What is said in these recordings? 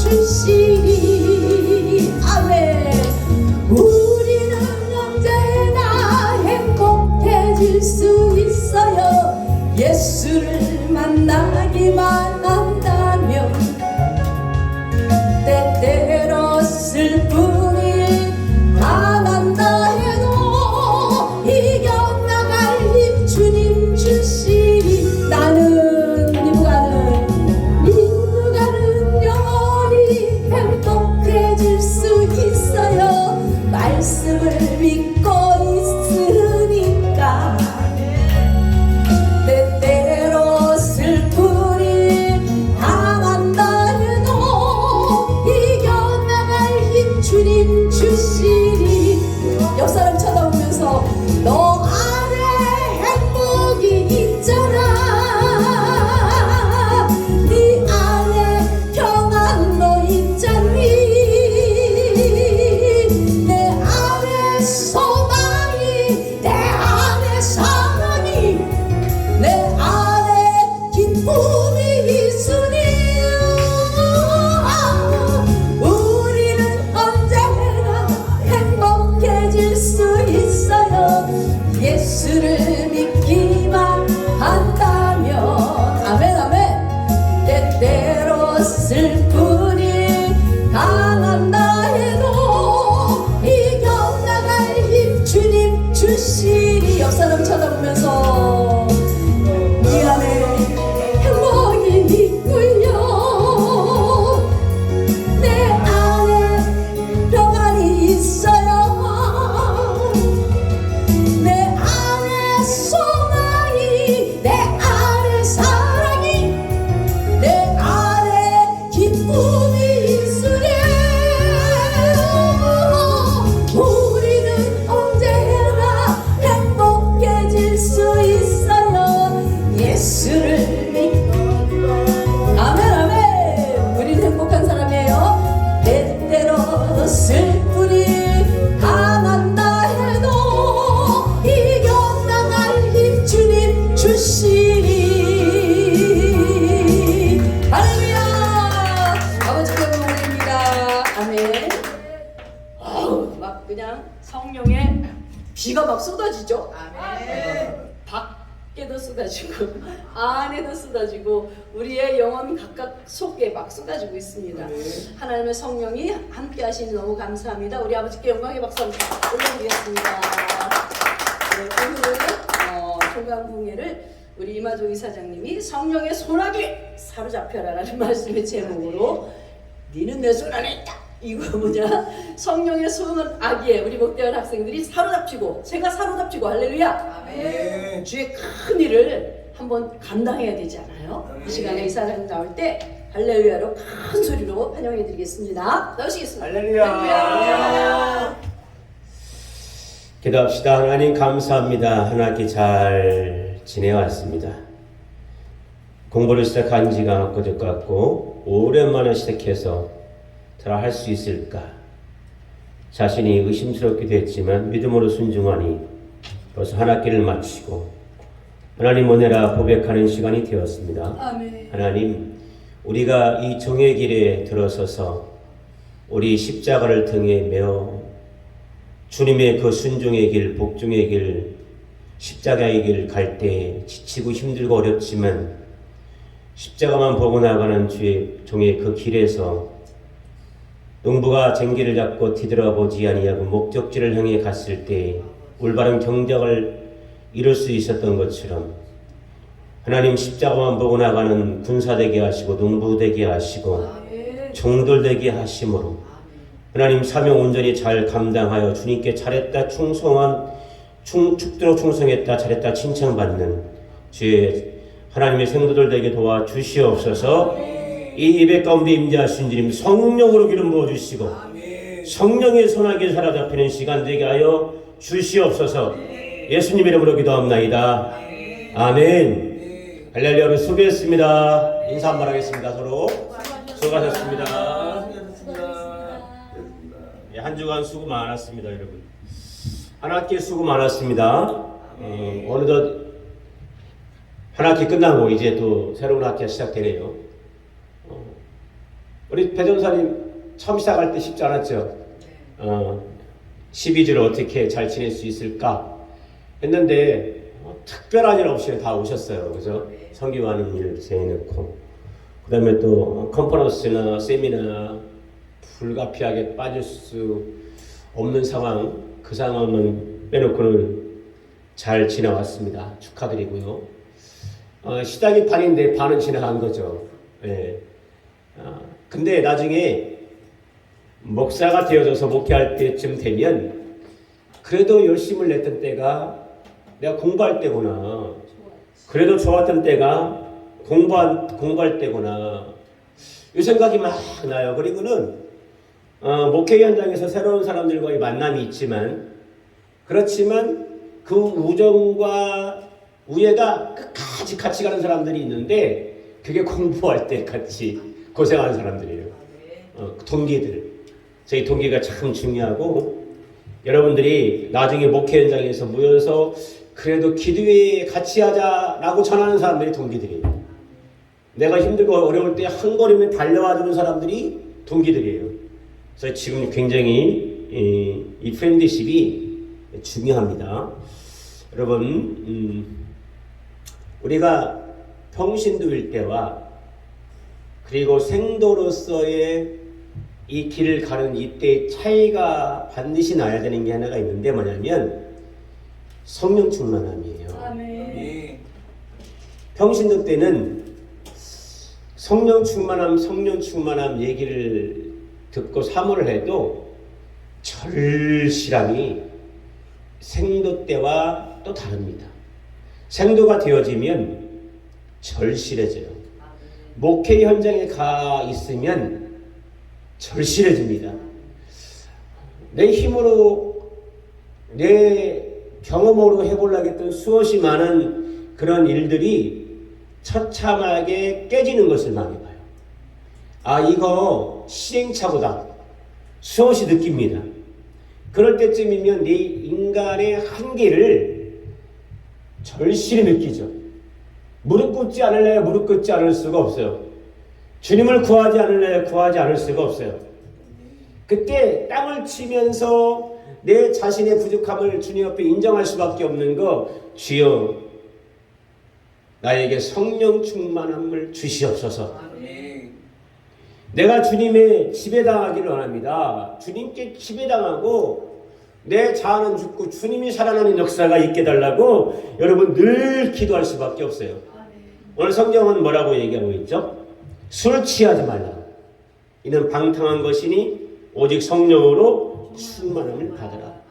주시리. 아멘. 우리는 언제나 행복해질 수 있어요. 예수를 만나기만 한다면. 때때로 슬픔이 당한다 해도 이겨나갈 힘 주님 주시리. 나는 님과는 영원히 행복해질 수 있어요. 말씀을 믿고 있으니까. 때때로 슬픔이 당한다 해도 이겨나갈 힘 주님 주시리. 옆 사람 쳐다보면서 너 안에 행복이 있잖아. 네 안에 평안 너 있잖니. 내 안에 소망이, 내 안에 사랑이, 내 안에 기쁨이 있으니. 우리는 언제나 행복해질 수 있어요. 예수를 믿기만 한다면. 아멘 아멘. 때때로 슬픔이 당한다 해도 이겨나갈 힘 주님 주시리. 옆 사람 쳐다보면서 이 안에 행복이 있고요. 내 안에 평안이 있어요. 내 안에 소망이, 내 안에 사랑이, 내 안에 기쁨이 있으니. 우리는 언제나 행복해질 수 있어요. 예수를 믿고. 아멘 아멘. 우리는 행복한 사람이에요. 때때로 슬픔이 당한다 해도 이겨나갈 힘 주님 주시리. 할렐루야. 아버지께 영광입니다. 아멘. 막 그냥 성령의 비가 막 쏟아지죠. 아멘. 밖에도 쏟아지고 안에도 쏟아지고 우리의 영혼 각각 속에 막 쏟아지고 있습니다. 하나님의 성령이 함께 하시니 너무 감사합니다. 우리 아버지께 영광의 박수 한번 올려드리겠습니다. 네, 오늘은 종강궁예를 우리 이마조 이사장님이 성령의 소나기에 사로잡혀라라는 말씀의 제목으로 니는 내 손 안에 있다. 이거 뭐냐? 성령의 소나기에 우리 목대원 학생들이 사로잡히고 제가 사로잡히고. 할렐루야. 아멘. 주의 큰 일을 한번 감당해야 되지 않아요? 아멘. 이 시간에 이사장님 나올 때 할렐루야로 큰 소리로 환영해 드리겠습니다. 나오시겠습니다. 할렐루야. 기도합시다. 하나님 감사합니다. 한 학기 잘 지내왔습니다. 공부를 시작한 지가 그저 같고 오랜만에 시작해서 잘 할 수 있을까 자신이 의심스럽기도 했지만 믿음으로 순종하니 벌써 한 학기를 마치고 하나님 은혜라 고백하는 시간이 되었습니다. 아멘. 하나님, 우리가 이 정의 길에 들어서서 우리 십자가를 등에 메어 주님의 그 순종의 길, 복종의 길, 십자가의 길 갈 때 지치고 힘들고 어렵지만 십자가만 보고 나가는 주의 종의 그 길에서 농부가 쟁기를 잡고 뒤돌아보지 아니하고 목적지를 향해 갔을 때 올바른 경작을 이룰 수 있었던 것처럼 하나님 십자가만 보고 나가는 군사 되게 하시고 농부 되게 하시고 종들 되게 하심으로 하나님 사명 온전히 잘 감당하여 주님께 잘했다 죽도록 충성했다 잘했다 칭찬받는 주의 하나님의 성도들 되게 도와주시옵소서. 이 예배 가운데 임재하신 주님 성령으로 기름 부어주시고 성령의 소나기에 사로잡히는 시간 되게 하여 주시옵소서. 예수님 이름으로 기도합나이다. 아멘. 할렐루야. 여러분 수고했습니다. 인사 한번 하겠습니다. 서로 수고하셨습니다. 한 주간 수고 많았습니다. 여러분 한 학기 수고 많았습니다. 어느덧 한 학기 끝나고 이제 또 새로운 학기가 시작되네요. 우리 배전사님 처음 시작할 때 쉽지 않았죠. 12주를 어떻게 잘 지낼 수 있을까 했는데 특별한 일 없이 다 오셨어요. 그죠? 성교하는 일 제해놓고 그 다음에 또 컨퍼런스나 세미나 불가피하게 빠질 수 없는 상황, 그 상황은 빼놓고는 잘 지나왔습니다. 축하드리고요. 시작이 반인데 반은 지나간 거죠. 예. 근데 나중에 목사가 되어져서 목회할 때쯤 되면 그래도 열심을 냈던 때가 내가 공부할 때구나. 그래도 좋았던 때가 공부할 때구나. 이 생각이 막 나요. 그리고는 목회 현장에서 새로운 사람들과의 만남이 있지만 그렇지만 그 우정과 우애가 끝까지 같이 가는 사람들이 있는데 그게 공부할 때 같이 고생하는 사람들이에요. 동기들. 저희 동기가 참 중요하고 여러분들이 나중에 목회 현장에서 모여서 그래도 기도회 같이 하자라고 전하는 사람들이 동기들이에요. 내가 힘들고 어려울 때 한 걸음에 달려와주는 사람들이 동기들이에요. 그래서 지금 굉장히 이 프렌드십이 중요합니다. 여러분 우리가 평신도일 때와 그리고 생도로서의 이 길을 가는 이때의 차이가 반드시 나야 되는 게 하나가 있는데 뭐냐면 성령 충만함이에요. 아멘. 평신도 때는 성령 충만함 얘기를 듣고 사모를 해도 절실함이 생도 때와 또 다릅니다. 생도가 되어지면 절실해져요. 목회 현장에 가 있으면 절실해집니다. 내 힘으로 내 경험으로 해보려고 했던 수없이 많은 그런 일들이 처참하게 깨지는 것을 많이 봐요. 이거 시행착오다. 수없이 느낍니다. 그럴 때쯤이면 내 인간의 한계를 절실히 느끼죠. 무릎 꿇지 않을래야 무릎 꿇지 않을 수가 없어요. 주님을 구하지 않을래야 구하지 않을 수가 없어요. 그때 땅을 치면서 내 자신의 부족함을 주님 앞에 인정할 수밖에 없는 거, 주여 나에게 성령 충만함을 주시옵소서. 내가 주님의 지배당하기를 원합니다. 주님께 지배당하고 내 자아는 죽고 주님이 살아나는 역사가 있게 달라고 여러분 늘 기도할 수밖에 없어요. 오늘 성경은 뭐라고 얘기하고 있죠? 술 취하지 말라. 이는 방탕한 것이니 오직 성령으로 충만함을 받으라.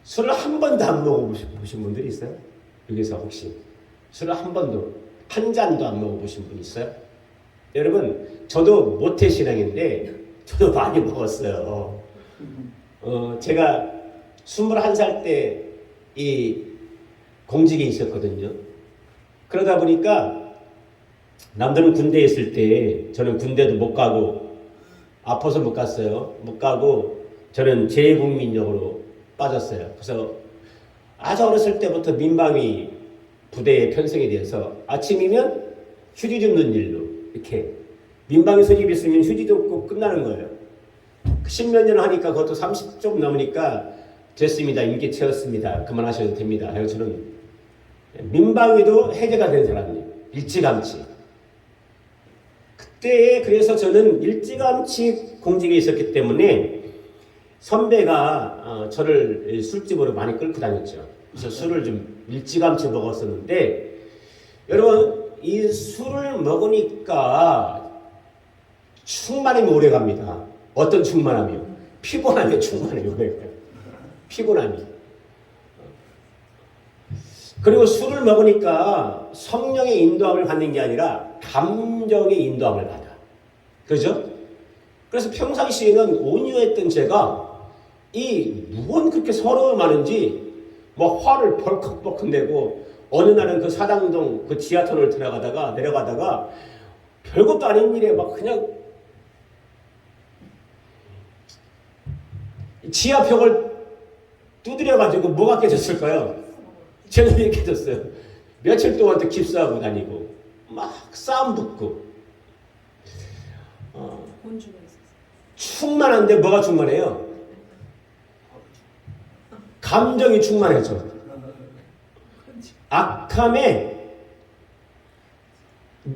술을 한 번도 안 먹어보신 분들이 있어요? 여기서 혹시 술을 한 번도, 한 잔도 안 먹어보신 분 있어요? 여러분, 저도 모태신앙인데 저도 많이 먹었어요. 제가 21살 때 이 공직에 있었거든요. 그러다 보니까 남들은 군대에 있을 때 저는 군대도 못 가고 아파서 못 갔어요. 못 가고 저는 재외국민역으로 빠졌어요. 그래서 아주 어렸을 때부터 민방위 부대에 편성이 되어서 아침이면 휴지 줍는 일로 이렇게 민방위 소집 있으면 휴지 줍고 끝나는 거예요. 10몇 년 하니까 그것도 30 좀 넘으니까 됐습니다. 임기 채웠습니다. 그만하셔도 됩니다. 그래서 저는 민방위도 해제가 된 사람이에요. 일찌감치. 그때 그래서 저는 일찌감치 공직에 있었기 때문에 선배가 저를 술집으로 많이 끌고 다녔죠. 그래서 술을 좀 일찌감치 먹었었는데 여러분 이 술을 먹으니까 충만함이 오래갑니다. 어떤 충만함이요? 피곤함이 충만함이 오래가요. 피곤함이. 그리고 술을 먹으니까 성령의 인도함을 받는 게 아니라 감정의 인도함을 받아. 그죠? 그래서 평상시에는 온유했던 제가 무언 그렇게 서러움이 많은지 뭐 화를 벌컥벌컥 내고 어느 날은 그 사당동 그 지하철을 내려가다가 별것도 아닌 일에 막 그냥 지하벽을 두드려가지고 뭐가 깨졌을까요? 저녁에 깨졌어요. 며칠 동안 또 깁스하고 다니고 막 싸움 붙고 충만한데 뭐가 충만해요? 감정이 충만해져. 악함에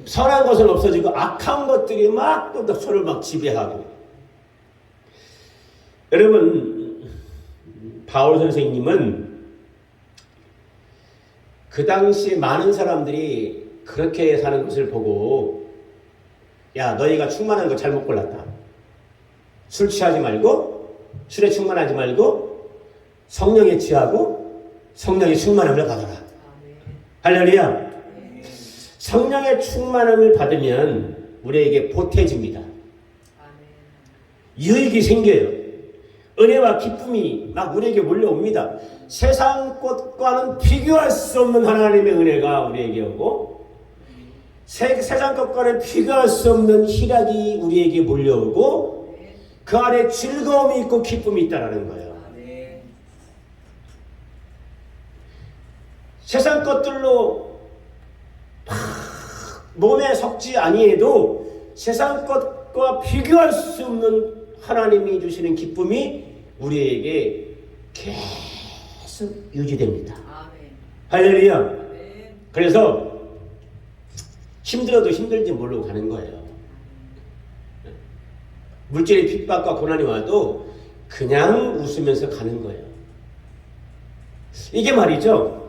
선한 것은 없어지고 악한 것들이 막 또 서로 막 지배하고. 여러분, 바울 선생님은 그 당시 많은 사람들이 그렇게 사는 것을 보고, 야, 너희가 충만한 거 잘못 골랐다. 술 취하지 말고, 술에 충만하지 말고, 성령에 취하고 성령의 충만함을 받아라. 할렐루야. 성령의 충만함을 받으면 우리에게 보태집니다. 유익이 생겨요. 은혜와 기쁨이 막 우리에게 몰려옵니다. 세상 것과는 비교할 수 없는 하나님의 은혜가 우리에게 오고, 세상 것과는 비교할 수 없는 희락이 우리에게 몰려오고, 그 안에 즐거움이 있고 기쁨이 있다는 거예요. 세상 것들로 몸에 섞지 아니해도 세상 것과 비교할 수 없는 하나님이 주시는 기쁨이 우리에게 계속 유지됩니다. 할렐루야. 그래서 힘들어도 힘들지 모르고 가는 거예요. 물질의 핍박과 고난이 와도 그냥 웃으면서 가는 거예요. 이게 말이죠.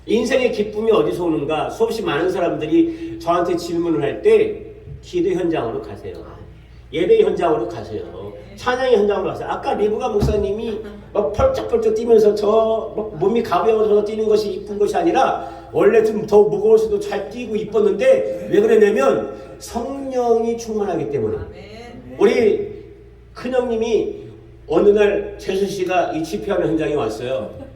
인생의 기쁨이 어디서 오는가? 수없이 많은 사람들이 저한테 질문을 할 때 기도 현장으로 가세요. 예배 현장으로 가세요. 찬양의 현장으로 가세요. 아까 리브가 목사님이 막 펄쩍펄쩍 뛰면서 막 몸이 가벼워서 뛰는 것이 이쁜 것이 아니라 원래 좀 더 무거워서도 잘 뛰고 이뻤는데 왜 그랬냐면 성령이 충만하기 때문에. 우리 큰형님이 어느 날 재수 씨가 이 집회하는 현장에 왔어요.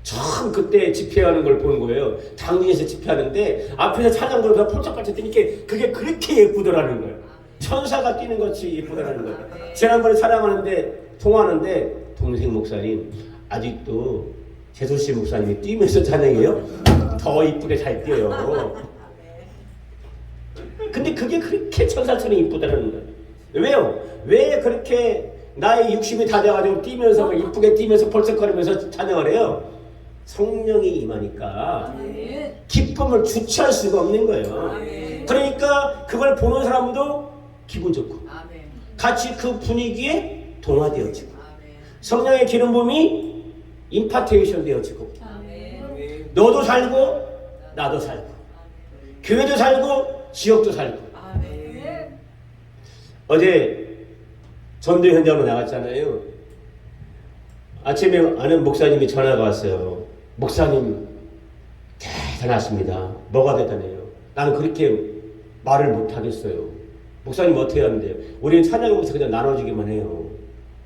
처음 그때 집회하는 걸 보는 거예요. 당진에서 집회하는데 앞에서 찬양 부르면서 펄쩍펄쩍 뛰니까 그게 그렇게 예쁘더라는 거예요. 천사가 뛰는 것이 예쁘더라는 거예요. 지난번에 찬양하는데 통화하는데 동생 목사님 아직도 재수씨 목사님이 뛰면서 찬양해요? 더 이쁘게 잘 뛰어요. 근데 그게 그렇게 천사처럼 이쁘더라는 거예요. 왜요? 왜 그렇게 나의 육심이 다 돼가지고 뛰면서 이쁘게 뛰면서 펄쩍거리면서 찬양을 해요? 성령이 임하니까 기쁨을 주체할 수가 없는 거예요. 그러니까 그걸 보는 사람도 기분 좋고 같이 그 분위기에 동화되어지고 성령의 기름 부음이 임파테이션 되어지고 너도 살고 나도 살고 교회도 살고 지역도 살고. 어제 전도 현장으로 나갔잖아요. 아침에 아는 목사님이 전화가 왔어요. 목사님 대단하십니다. 뭐가 대단해요? 나는 그렇게 말을 못하겠어요. 목사님 어떻게 하는데요? 우리는 찬양하면서 그냥 나눠주기만 해요.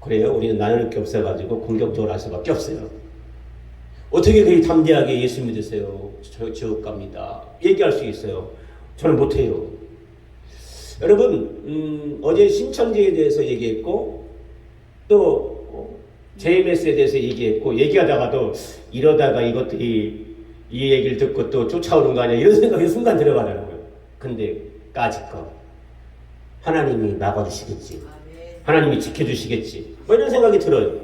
그래요? 우리는 나눌 게 없어가지고 공격적으로 할 수밖에 없어요. 어떻게 그렇게 담대하게 예수 믿으세요? 저 지옥 갑니다. 얘기할 수 있어요. 저는 못해요. 여러분 어제 신천지에 대해서 얘기했고 또 JMS에 대해서 얘기했고 얘기하다가도 이러다가 이것들이 이 얘기를 듣고 또 쫓아오는 거 아니야 이런 생각이 순간 들어가더라고요. 근데 까짓거 하나님이 막아주시겠지. 하나님이 지켜주시겠지. 뭐 이런 생각이 들어요.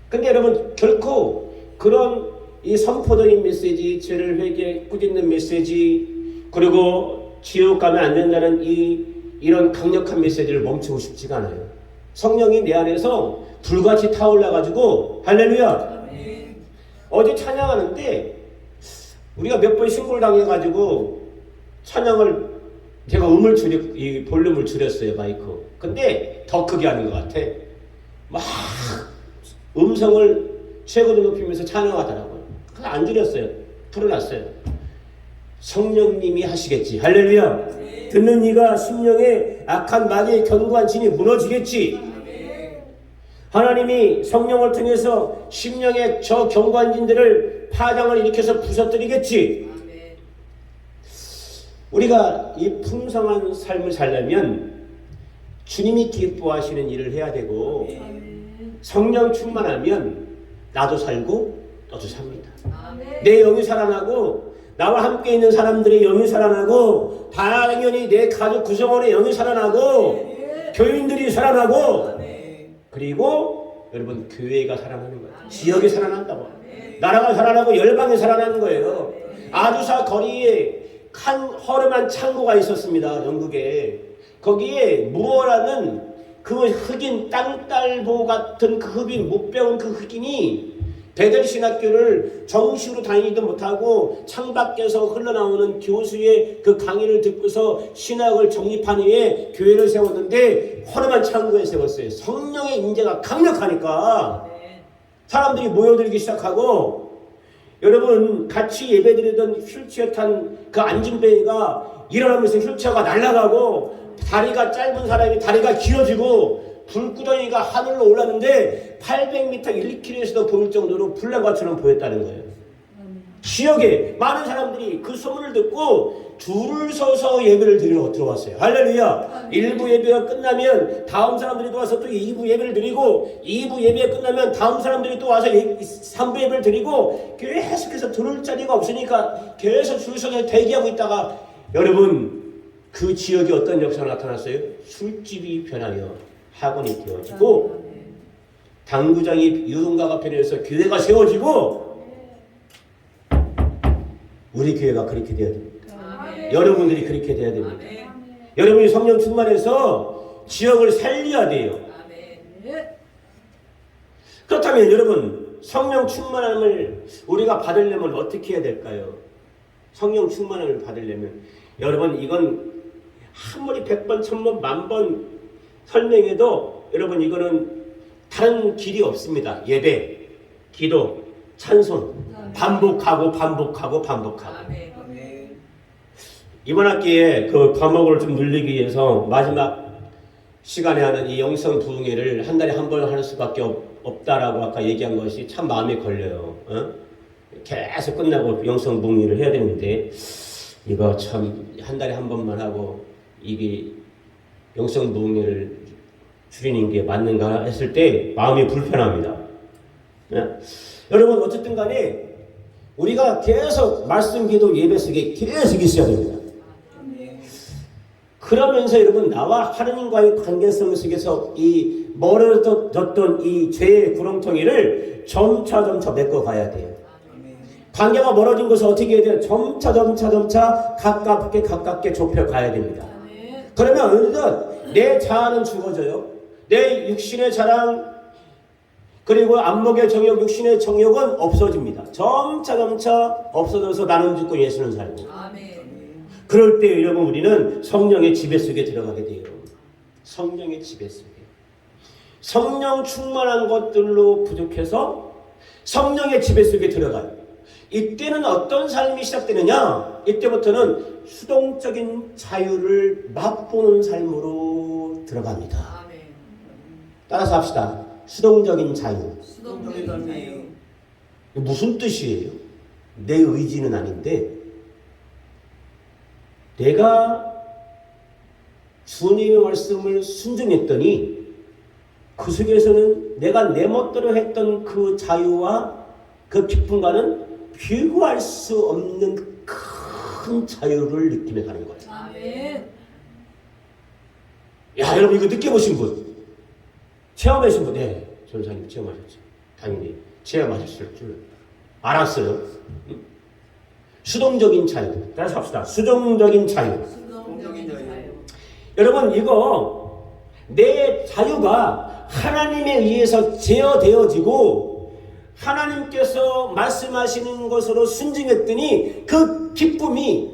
근데 여러분 결코 그런 이 선포적인 메시지, 죄를 회개 꾸짖는 메시지, 그리고 지옥 가면 안 된다는 이런 강력한 메시지를 멈추고 싶지가 않아요. 성령이 내 안에서 불같이 타올라가지고 할렐루야. 어제 찬양하는데 우리가 몇 번 신고를 당해가지고 찬양을 제가 이 볼륨을 줄였어요, 마이크. 근데 더 크게 하는 것 같아. 막 음성을 최고로 높이면서 찬양하더라고요. 그래서 안 줄였어요. 풀어놨어요. 성령님이 하시겠지. 할렐루야. 듣는 이가 심령의 악한 마귀의 견고한 진이 무너지겠지. 하나님이 성령을 통해서 심령의 저 견고한 진들을 파장을 일으켜서 부서뜨리겠지. 우리가 이 풍성한 삶을 살려면 주님이 기뻐하시는 일을 해야 되고 성령 충만하면 나도 살고 너도 삽니다. 내 영이 살아나고 나와 함께 있는 사람들의 영이 살아나고 당연히 내 가족 구성원의 영이 살아나고 교인들이 살아나고 아멘. 그리고 여러분 교회가 살아나는 거예요. 지역이 살아난다고. 나라가 살아나고 열방이 살아나는 거예요. 아주사 거리에 한 허름한 창고가 있었습니다. 영국에. 거기에 무어라는 그 흑인 땅딸보 같은 그 흑인 못 배운 그 흑인이 베델 신학교를 정식으로 다니지도 못하고 창밖에서 흘러나오는 교수의 그 강의를 듣고서 신학을 정립한 후에 교회를 세웠는데 허름한 창고에 세웠어요. 성령의 인재가 강력하니까 사람들이 모여들기 시작하고 여러분 같이 예배드리던 휠체어 탄 그 안진뱅이가 일어나면서 휠체어가 날아가고 다리가 짧은 사람이 다리가 길어지고 불구덩이가 하늘로 올랐는데 800m 1km에서도 보일 정도로 불난 것처럼 보였다는 거예요. 지역에 많은 사람들이 그 소문을 듣고 줄을 서서 예배를 드리러 들어왔어요. 할렐루야. 1부 예배가 끝나면 다음 사람들이 또 와서 또 2부 예배를 드리고 2부 예배가 끝나면 다음 사람들이 또 와서 3부 예배를 드리고 계속해서 들을 자리가 없으니까 계속 줄 서서 대기하고 있다가 여러분 그 지역에 어떤 역사가 나타났어요? 술집이 변하여 학원이 되어지고 당구장이 유흥가가 변해서 교회가 세워지고 우리 교회가 그렇게 되어야 됩니다. 여러분들이 그렇게 돼야 됩니다. 여러분이 성령 충만해서 지역을 살려야 돼요. 그렇다면 여러분 성령 충만함을 우리가 받으려면 어떻게 해야 될까요? 성령 충만함을 받으려면 여러분 이건 아무리 100번, 1000번, 10,000번 설명해도 여러분 이거는 다른 길이 없습니다. 예배, 기도, 찬송 반복하고 반복하고 반복하고 아멘. 이번 학기에 그 과목을 좀 늘리기 위해서 마지막 시간에 하는 이 영성 부흥회를 한 달에 한 번 하는 수밖에 없다라고 아까 얘기한 것이 참 마음에 걸려요. 어? 계속 끝나고 영성 부흥회를 해야 되는데 이거 참 한 달에 한 번만 하고 이게 영성 부흥회를 줄이는 게 맞는가 했을 때 마음이 불편합니다. 여러분 어쨌든 간에 우리가 계속 말씀 기도 예배 속에 계속 있어야 됩니다. 그러면서 여러분 나와 하나님과의 관계성 속에서 이 멀어졌던 이 죄의 구렁텅이를 점차 메꿔가야 돼요. 관계가 멀어진 것을 어떻게 해야 돼요? 점차 가깝게 좁혀가야 됩니다. 그러면 어느덧 내 자아는 죽어져요. 내 육신의 자랑 그리고 안목의 정욕, 육신의 정욕은 없어집니다. 점차 없어져서 나는 죽고 예수는 살고. 그럴 때 여러분 우리는 성령의 지배 속에 들어가게 돼요. 성령의 지배 속에. 성령 충만한 것들로 부족해서 성령의 지배 속에 들어가요. 이때는 어떤 삶이 시작되느냐? 이때부터는 수동적인 자유를 맛보는 삶으로 들어갑니다. 따라서 합시다. 수동적인 자유. 무슨 뜻이에요? 내 의지는 아닌데 내가 주님의 말씀을 순종했더니 그 속에서는 내가 내 멋대로 했던 그 자유와 그 기쁨과는 비교할 수 없는 큰 자유를 느끼며 가는 거예요. 야, 여러분 이거 느껴보신 분? 체험하신 분? 네, 전사님 체험하셨죠. 당연히 체험하셨을 줄 알았어요. 수동적인 자유. 따라서 합시다. 수동적인 자유. 여러분 이거 내 자유가 하나님에 의해서 제어되어지고 하나님께서 말씀하시는 것으로 순종했더니 그 기쁨이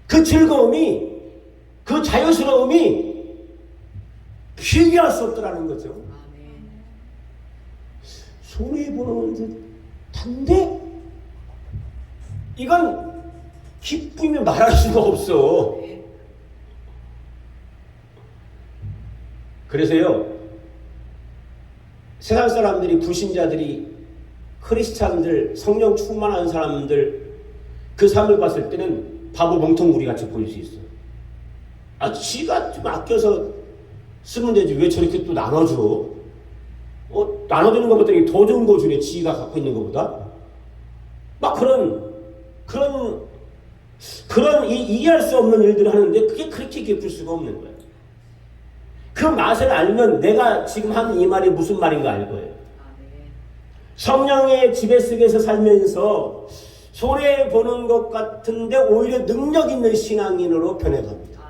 그 즐거움이 그 자유스러움이 비교할 수 없더라는 거죠. 손해보는 듯한데 이건 기쁨이 말할 수가 없어. 그래서요 세상 사람들이 불신자들이 크리스찬들 성령 충만한 사람들 그 삶을 봤을 때는 바보 멍텅구리 같이 보일 수 있어. 아, 지가 좀 아껴서 쓰면 되지 왜 저렇게 또 나눠줘? 나눠주는 것보다 더 좋은 거 주네. 지가 갖고 있는 것보다. 막 그런 이해할 수 없는 일들을 하는데 그게 그렇게 기쁠 수가 없는 거야. 그 맛을 알면 내가 지금 한 이 말이 무슨 말인가 알 거예요. 성령의 지배속에서 살면서 손해보는 것 같은데 오히려 능력 있는 신앙인으로 변해갑니다.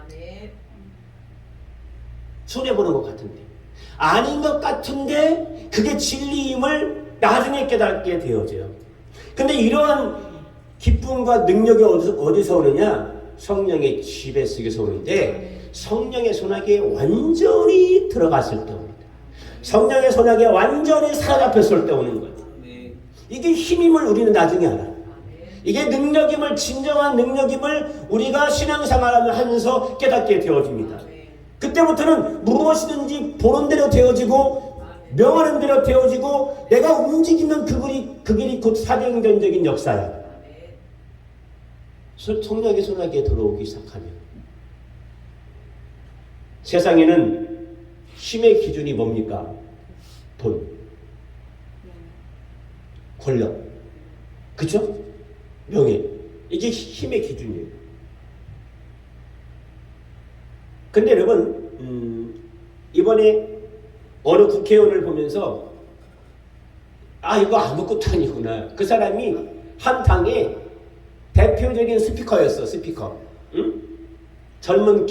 손해보는 것 같은데 아닌 것 같은데 그게 진리임을 나중에 깨닫게 되어져요. 근데 이러한 기쁨과 능력이 어디서 오느냐? 성령의 지배 속에서 오는데 성령의 손아귀에 완전히 들어갔을 때 옵니다. 성령의 손아귀에 완전히 사로잡혔을 때 오는 거예요. 이게 힘임을 우리는 나중에 알아요. 이게 능력임을, 진정한 능력임을 우리가 신앙생활을 하면서 깨닫게 되어집니다. 그때부터는 무엇이든지 보는 대로 되어지고 명하는 대로 되어지고 내가 움직이는 그 길이 곧 사경전적인 역사야. 성령의 손아귀에 들어오기 시작하면 세상에는 힘의 기준이 뭡니까? 돈, 권력, 그쵸? 명예. 이게 힘의 기준이에요. 근데 여러분 이번에 어느 국회의원을 보면서 이거 아무것도 아니구나. 그 사람이 한 당의 대표적인 스피커였어. 스피커. 응? 젊은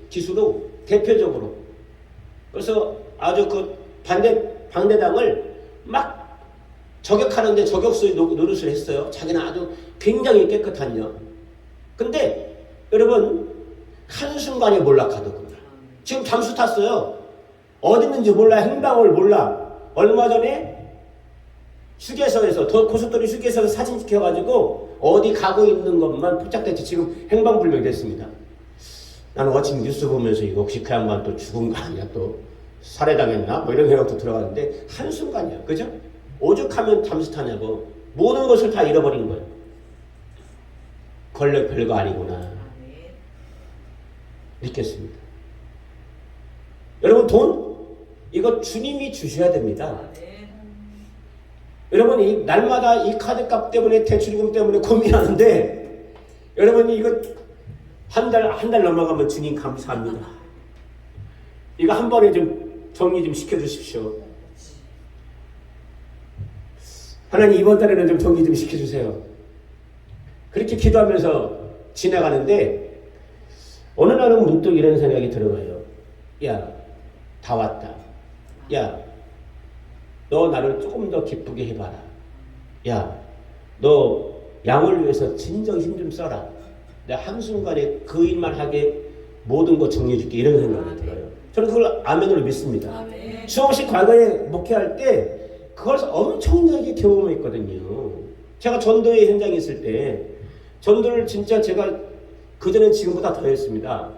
기수로 대표적으로. 그래서 아주 그 반대당을 막 저격하는데 저격수의 노릇을 했어요. 자기는 아주 굉장히 깨끗한 년. 근데 여러분 한순간에 몰락하더군요. 지금 잠수 탔어요. 어디 있는지 몰라. 행방을 몰라. 얼마 전에 휴게소에서 고속도로 휴게소에서 사진 찍혀가지고 어디 가고 있는 것만 포착됐지. 지금 행방불명이 됐습니다. 나는 아침 뉴스 보면서 이거 혹시 그 양반 또 죽은 거 아니야? 또 살해당했나? 뭐 이런 생각도 들어가는데 한순간이야. 그죠? 오죽하면 잠수 타냐고. 모든 것을 다 잃어버린 거예요. 권력 별거 아니구나. 믿겠습니다. 여러분 돈? 이거 주님이 주셔야 됩니다. 여러분 이 날마다 이 카드값 때문에 대출금 때문에 고민하는데 여러분이 이거 한 달 넘어가면 주님 감사합니다. 이거 한 번에 좀 정리 좀 시켜주십시오. 하나님 이번 달에는 좀 정리 좀 시켜주세요. 그렇게 기도하면서 지나가는데 어느 날은 문득 이런 생각이 들어가요. 야, 다 왔다. 야, 너 나를 조금 더 기쁘게 해봐라. 야, 너 양을 위해서 진정 힘 좀 써라. 내가 한순간에 그 일만 하게 모든 거 정리해줄게. 이런 생각이 들어요. 저는 그걸 아멘으로 믿습니다. 수없이 과거에 목회할 때 그걸 엄청나게 경험했거든요. 제가 전도의 현장에 있을 때 전도를 진짜 제가 그전엔 지금보다 더 했습니다.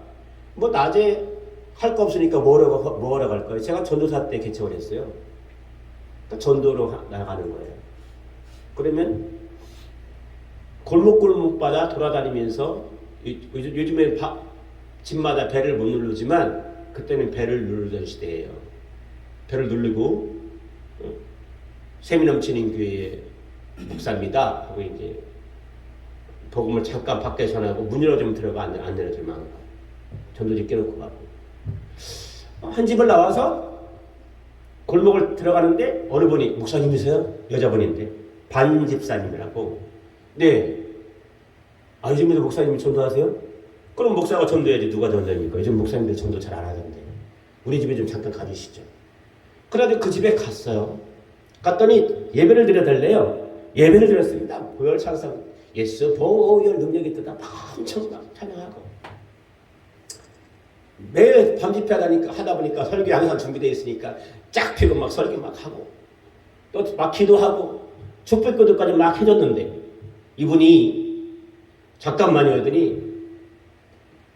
뭐 낮에 할 거 없으니까 뭐하러 갈 거예요. 제가 전도사 때 개척을 했어요. 그러니까 전도로 나가는 거예요. 그러면 골목골목마다 돌아다니면서 요즘에 집마다 배를 못 누르지만 그때는 배를 누르던 시대예요. 배를 누르고 샘이 넘치는 교회의 목사입니다 하고 이제 복음을 잠깐 밖에 전하고 문 열어주면 들어가 안 열어주면 안 가. 전도지 깨놓고 가고 한 집을 나와서 골목을 들어가는데 어느 분이 목사님이세요? 여자분인데 반집사님이라고. 네. 요즘에도 목사님이 전도하세요? 그럼 목사가 전도해야지 누가 전도합니까? 요즘 목사님들 전도 잘 안 하던데 우리 집에 좀 잠깐 가주시죠. 그래가지고 그 집에 갔어요. 갔더니 예배를 드려달래요. 예배를 드렸습니다. 보혈 찬송 예수 보혈 능력이 뜨다 엄청 막 찬양하고 매일 밤집회 하다 보니까 설교 항상 준비되어 있으니까 쫙 펴고 막 설교 막 하고 또 막 기도하고 축복기도까지 막 해줬는데 이분이 잠깐만요 하더니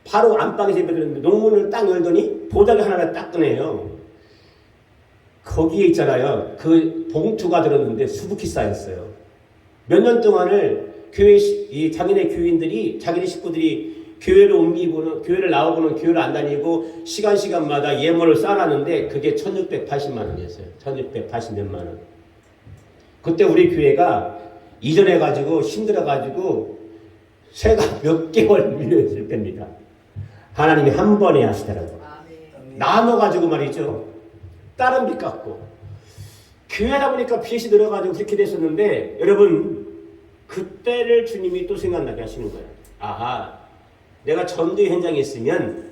바로 안방에서 예배드렸는데 농문을 딱 열더니 보자기 하나를 딱 꺼내요. 거기에 있잖아요. 그 봉투가 들었는데 수북히 쌓였어요. 몇 년 동안을 교회 이 자기네 교인들이 자기네 식구들이 교회를 옮기고는 교회를 나오고는 교회를 안 다니고 시간마다 예물을 쌓아놨는데 그게 1680만 원이었어요. 1680몇만 원. 그때 우리 교회가 이전해가지고 힘들어가지고 새가 몇 개월 밀려있을 때입니다. 하나님이 한 번에 하시더라고요. 나눠가지고 말이죠. 다른 빛 같고. 교회다 보니까 빛이 늘어가지고 그렇게 됐었는데, 여러분, 그때를 주님이 또 생각나게 하시는 거예요. 아하, 내가 전도 현장에 있으면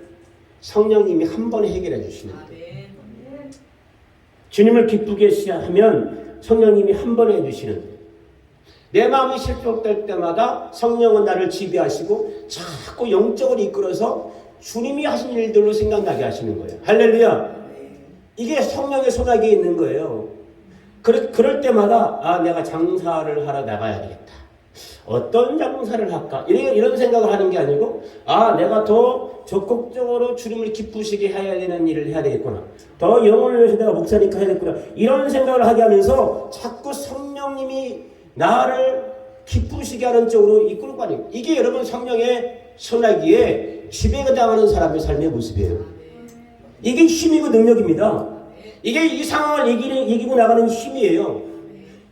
성령님이 한 번에 해결해 주시는 거예요. 주님을 기쁘게 하면 성령님이 한 번에 해주시는, 내 마음이 실족될 때마다 성령은 나를 지배하시고 자꾸 영적으로 이끌어서 주님이 하신 일들로 생각나게 하시는 거예요. 할렐루야. 이게 성령의 손아귀에 있는 거예요. 그럴 때마다 아, 내가 장사를 하러 나가야 되겠다. 어떤 장사를 할까? 이런 생각을 하는 게 아니고, 아, 내가 더 적극적으로 주님을 기쁘시게 해야 되는 일을 해야 되겠구나. 더 영혼을 위해서 내가 목사니까 해야겠구나. 이런 생각을 하게 하면서 자꾸 성령님이 나를 기쁘시게 하는 쪽으로 이끌고 가는, 이게 여러분 성령의 손아귀에 지배당하는 사람의 삶의 모습이에요. 이게 힘이고 능력입니다. 이게 이 상황을 이기고 나가는 힘이에요.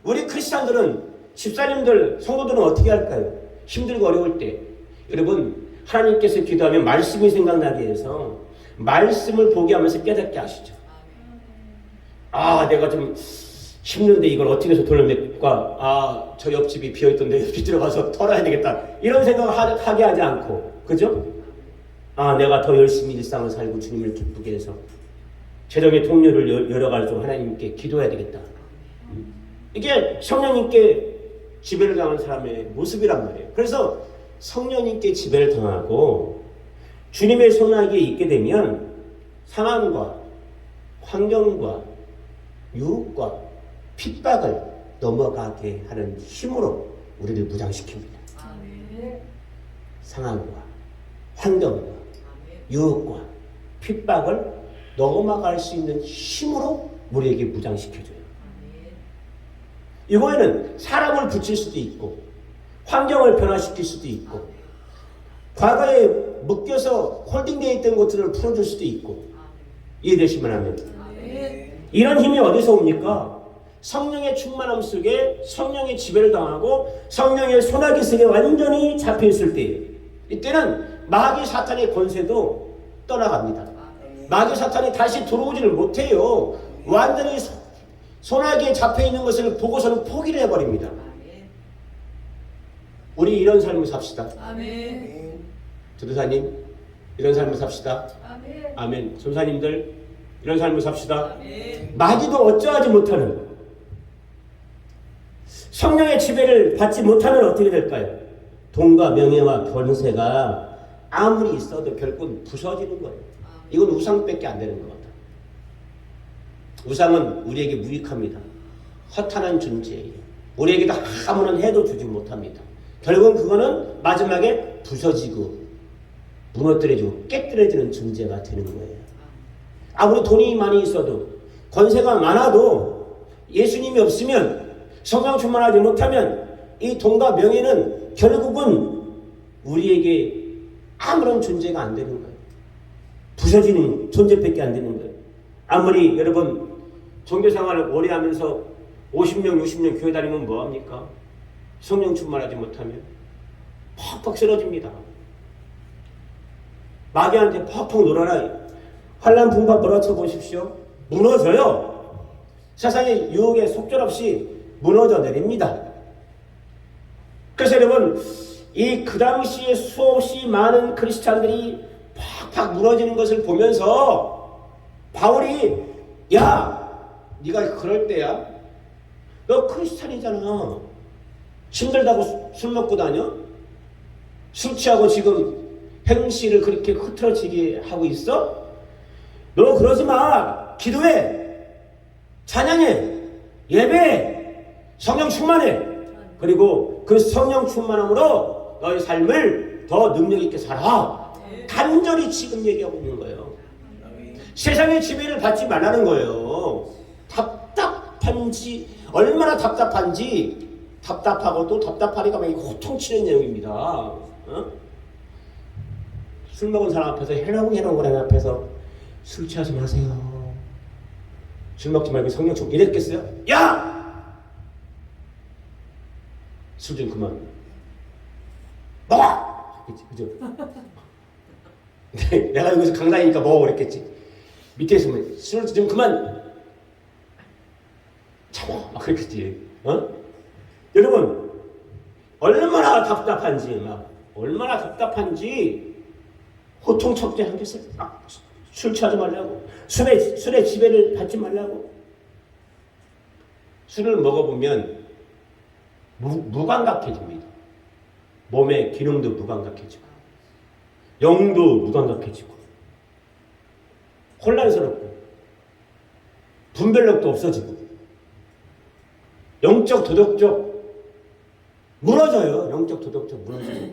우리 크리스찬들은, 집사님들, 성도들은 어떻게 할까요? 힘들고 어려울 때 여러분, 하나님께서 기도하면 말씀이 생각나게 해서 말씀을 보게 하면서 깨닫게 하시죠. 아, 내가 좀 힘든데 이걸 어떻게 해서 돌려낼까? 아, 저 옆집이 비어있던데 옆집 들어가서 털어야 되겠다. 이런 생각을 하게 하지 않고, 그죠? 아, 내가 더 열심히 일상을 살고 주님을 기쁘게 해서 재정의 통로를 열어가지고 하나님께 기도해야 되겠다. 이게 성령님께 지배를 당한 사람의 모습이란 말이에요. 그래서 성령님께 지배를 당하고 주님의 손아귀에 있게 되면 상황과 환경과 유혹과 핍박을 넘어가게 하는 힘으로 우리를 무장시킵니다. 상황과 환경과 유혹과 핍박을 넘어갈 수 있는 힘으로 우리에게 무장시켜줘요. 이거에는 사람을 붙일 수도 있고 환경을 변화시킬 수도 있고 과거에 묶여서 홀딩되어 있던 것들을 풀어줄 수도 있고, 이해되시면 하면 이런 힘이 어디서 옵니까? 성령의 충만함 속에 성령의 지배를 당하고 성령의 손아귀 속에 완전히 잡혀있을 때예요. 이때는 마귀 사탄의 권세도 떠나갑니다. 마귀 사탄이 다시 들어오지를 못해요. 완전히 손아귀에 잡혀있는 것을 보고서는 포기를 해버립니다. 우리 이런 삶을 삽시다. 아멘. 전도사님, 이런 삶을 삽시다. 아멘. 아멘. 전사님들, 이런 삶을 삽시다. 아멘. 마귀도 어쩌하지 못하는, 성령의 지배를 받지 못하면 어떻게 될까요? 돈과 명예와 권세가 아무리 있어도 결국은 부서지는 거예요. 이건 우상밖에 안 되는 겁니다. 우상은 우리에게 무익합니다. 허탄한 존재예요. 우리에게도 아무런 해도 주지 못합니다. 결국은 그거는 마지막에 부서지고 무너뜨려지고 깨뜨려지는 존재가 되는 거예요. 아무리 돈이 많이 있어도 권세가 많아도 예수님이 없으면, 성령 충만하지 못하면 이 돈과 명예는 결국은 우리에게 아무런 존재가 안 되는 거예요. 부서지는 존재밖에 안 되는 거예요. 아무리 여러분 종교생활을 오래 하면서 50년, 60년 교회 다니면 뭐합니까? 성령 충만하지 못하면 퍽퍽 쓰러집니다. 마귀한테 퍽퍽 놀아라. 환난 풍파 몰아쳐 보십시오. 무너져요. 세상의 유혹에 속절없이 무너져 내립니다. 그래서 여러분, 그 당시에 수없이 많은 크리스찬들이 팍팍 무너지는 것을 보면서 바울이, 야, 네가 그럴 때야? 너 크리스찬이잖아. 힘들다고 술 먹고 다녀? 술 취하고 지금 행실을 그렇게 흐트러지게 하고 있어? 너 그러지 마. 기도해. 찬양해. 예배해. 성령 충만해. 그리고 그 성령 충만함으로 너의 삶을 더 능력 있게 살아. 간절히 지금 얘기하고 있는 거예요. 세상의 지배를 받지 말라는 거예요. 답답한지, 얼마나 답답한지, 답답하고 또 답답하니까 막 호통치는 내용입니다. 어? 술 먹은 사람 앞에서 해롱해롱 거리는 앞에서 술 취하지 마세요. 술 먹지 말고 성령 좀 이랬겠어요? 야! 술 좀 그만 먹어! 그죠? 내가 여기서 강단이니까 먹어 그랬겠지. 밑에 있으면 술을 좀 그만 참아. 막 그랬겠지. 여러분, 얼마나 답답한지, 얼마나 답답한지, 호통 척제한 것을 술 취하지 말라고, 술에 지배를 받지 말라고. 술을 먹어보면 무감각해집니다. 몸의 기능도 무감각해지고, 영도 무감각해지고, 혼란스럽고, 분별력도 없어지고, 영적 도덕적 무너져요. 영적 도덕적 무너져요.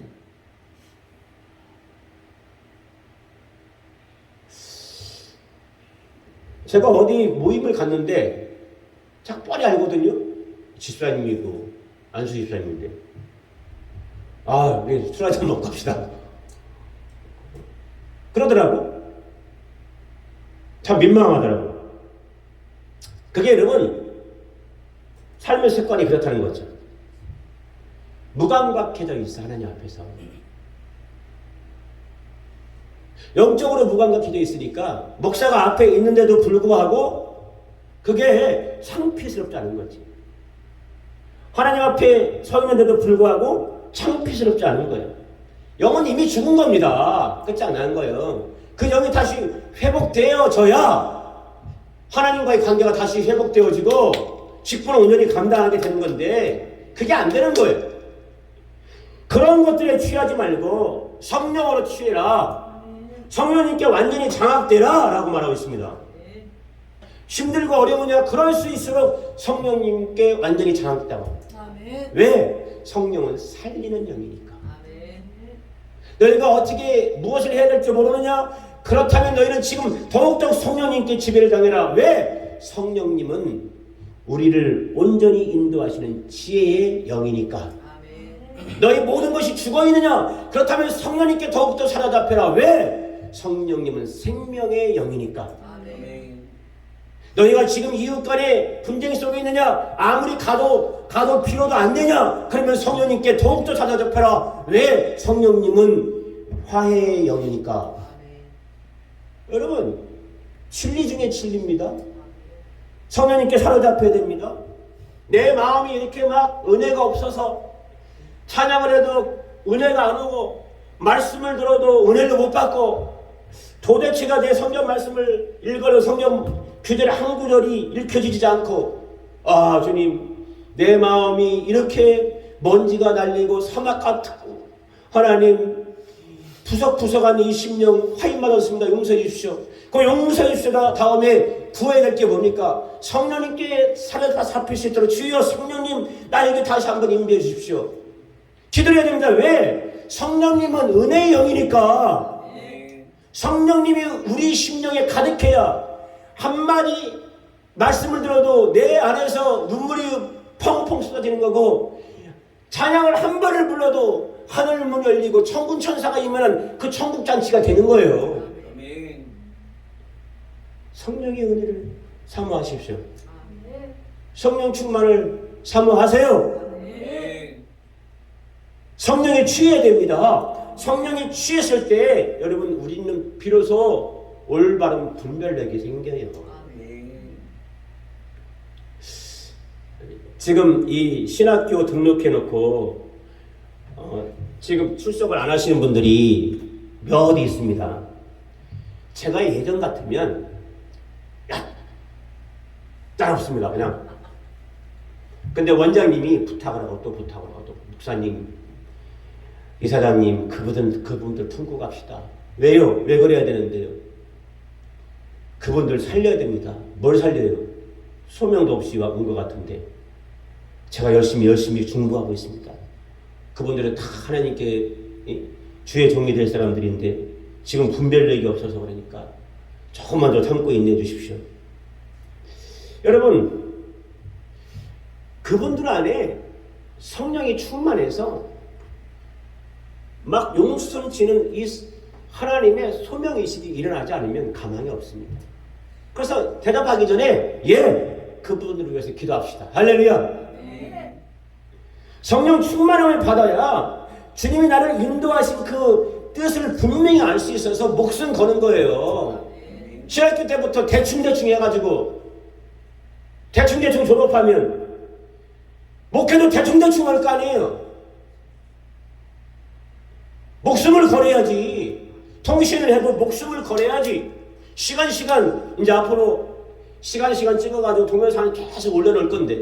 제가 어디 모임을 갔는데 딱 뻔히 알거든요. 집사님이고 안수 집사님인데, 우리 술 한잔 먹고 갑시다 그러더라고. 참 민망하더라고. 그게 여러분 삶의 습관이 그렇다는 거죠. 무감각해져 있어. 하나님 앞에서 영적으로 무감각해져 있으니까 목사가 앞에 있는데도 불구하고 그게 창피스럽지 않은 거지. 하나님 앞에 서 있는데도 불구하고 창피스럽지 않은 거예요. 영은 이미 죽은 겁니다. 끝이 안 난 거예요. 그 영이 다시 회복되어져야 하나님과의 관계가 다시 회복되어지고 직분을 온전히 감당하게 되는 건데, 그게 안 되는 거예요. 그런 것들에 취하지 말고 성령으로 취해라. 성령님께 완전히 장악되라 라고 말하고 있습니다. 힘들고 어려우냐? 그럴 수 있을수록 성령님께 완전히 장악되라고. 왜? 성령은 살리는 영이니까. 너희가 어떻게 무엇을 해야 될지 모르느냐? 그렇다면 너희는 지금 더욱더 성령님께 지배를 당해라. 왜? 성령님은 우리를 온전히 인도하시는 지혜의 영이니까. 너희 모든 것이 죽어있느냐? 그렇다면 성령님께 더욱더 사로잡혀라. 왜? 성령님은 생명의 영이니까. 너희가 지금 이웃간의 분쟁 속에 있느냐? 아무리 가도 필요도 안 되냐? 그러면 성령님께 더욱더 사로잡혀라. 왜? 성령님은 화해의 영이니까. 여러분, 진리 중에 진리입니다. 성령님께 사로잡혀야 됩니다. 내 마음이 이렇게 막 은혜가 없어서 찬양을 해도 은혜가 안 오고, 말씀을 들어도 은혜를 못 받고, 도대체가 내 성경 말씀을 읽어도 성경 규절 한 구절이 읽혀지지 않고, 주님, 내 마음이 이렇게 먼지가 날리고 사막 같고, 하나님 부석부석한 이 심령 화인받았습니다. 용서해 주십시오. 그 용서해 주시다 다음에 구해야 될 게 뭡니까? 성령님께 사로잡힐 수 있도록 주여 성령님 나에게 다시 한번 임재해 주십시오. 기도해야 됩니다. 왜? 성령님은 은혜의 영이니까. 성령님이 우리 심령에 가득해야 한마디 말씀을 들어도 내 안에서 눈물이 펑펑 쏟아지는 거고, 찬양을 한 번을 불러도 하늘 문이 열리고 천군 천사가 임하는 그 천국 잔치가 되는 거예요. 성령의 은혜를 사모하십시오. 성령 충만을 사모하세요. 성령에 취해야 됩니다. 성령에 취했을 때 여러분 우리는 비로소 올바른 분별력이 생겨요. 지금 이 신학교 등록해놓고 지금 출석을 안 하시는 분들이 몇 있습니다. 제가 예전 같으면 없습니다. 그냥. 근데 원장님이 부탁을 하고 또 부탁을 하고 또 목사님, 이사장님 그분들 품고 갑시다. 왜요? 왜 그래야 되는데요? 그분들 살려야 됩니다. 뭘 살려요? 소명도 없이 온 것 같은데 제가 열심히 중보하고 있습니다. 그분들은 다 하나님께 주의 종이 될 사람들인데 지금 분별력이 없어서 그러니까 조금만 더 참고 인내해 주십시오. 여러분, 그분들 안에 성령이 충만해서 막 용수치는 이 하나님의 소명의식이 일어나지 않으면 가망이 없습니다. 그래서 대답하기 전에 그분들을 위해서 기도합시다. 할렐루야. 성령 충만함을 받아야 주님이 나를 인도하신 그 뜻을 분명히 알 수 있어서 목숨 거는 거예요. 신학교 때부터 대충 해가지고 대충 졸업하면 목회도 대충 할 거 아니에요. 목숨을 걸어야지. 통신을 해도 목숨을 걸어야지. 시간 이제 앞으로 시간 찍어가지고 동영상을 계속 올려놓을 건데,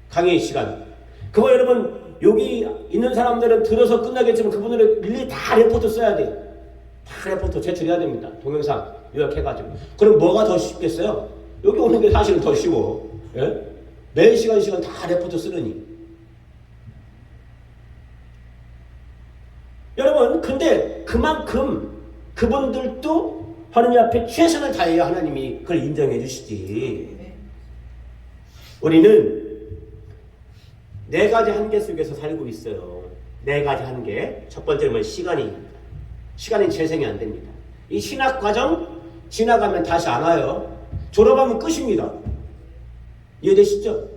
강의 시간. 그거 여러분 여기 있는 사람들은 들어서 끝나겠지만 그분들은 일일이 다 레포트 써야 돼. 다 레포트 제출해야 됩니다. 동영상 요약해가지고. 그럼 뭐가 더 쉽겠어요? 여기 오는 게 사실은 더 쉬워. 예? 매 시간 다 레포트 쓰느니. 여러분, 근데 그만큼 그분들도 하느님 앞에 최선을 다해야 하나님이 그걸 인정해 주시지. 우리는 네 가지 한계 속에서 살고 있어요. 네 가지 한계. 첫 번째는 시간입니다. 시간은 재생이 안 됩니다. 이 신학 과정 지나가면 다시 안 와요. 졸업하면 끝입니다. 이해되시죠?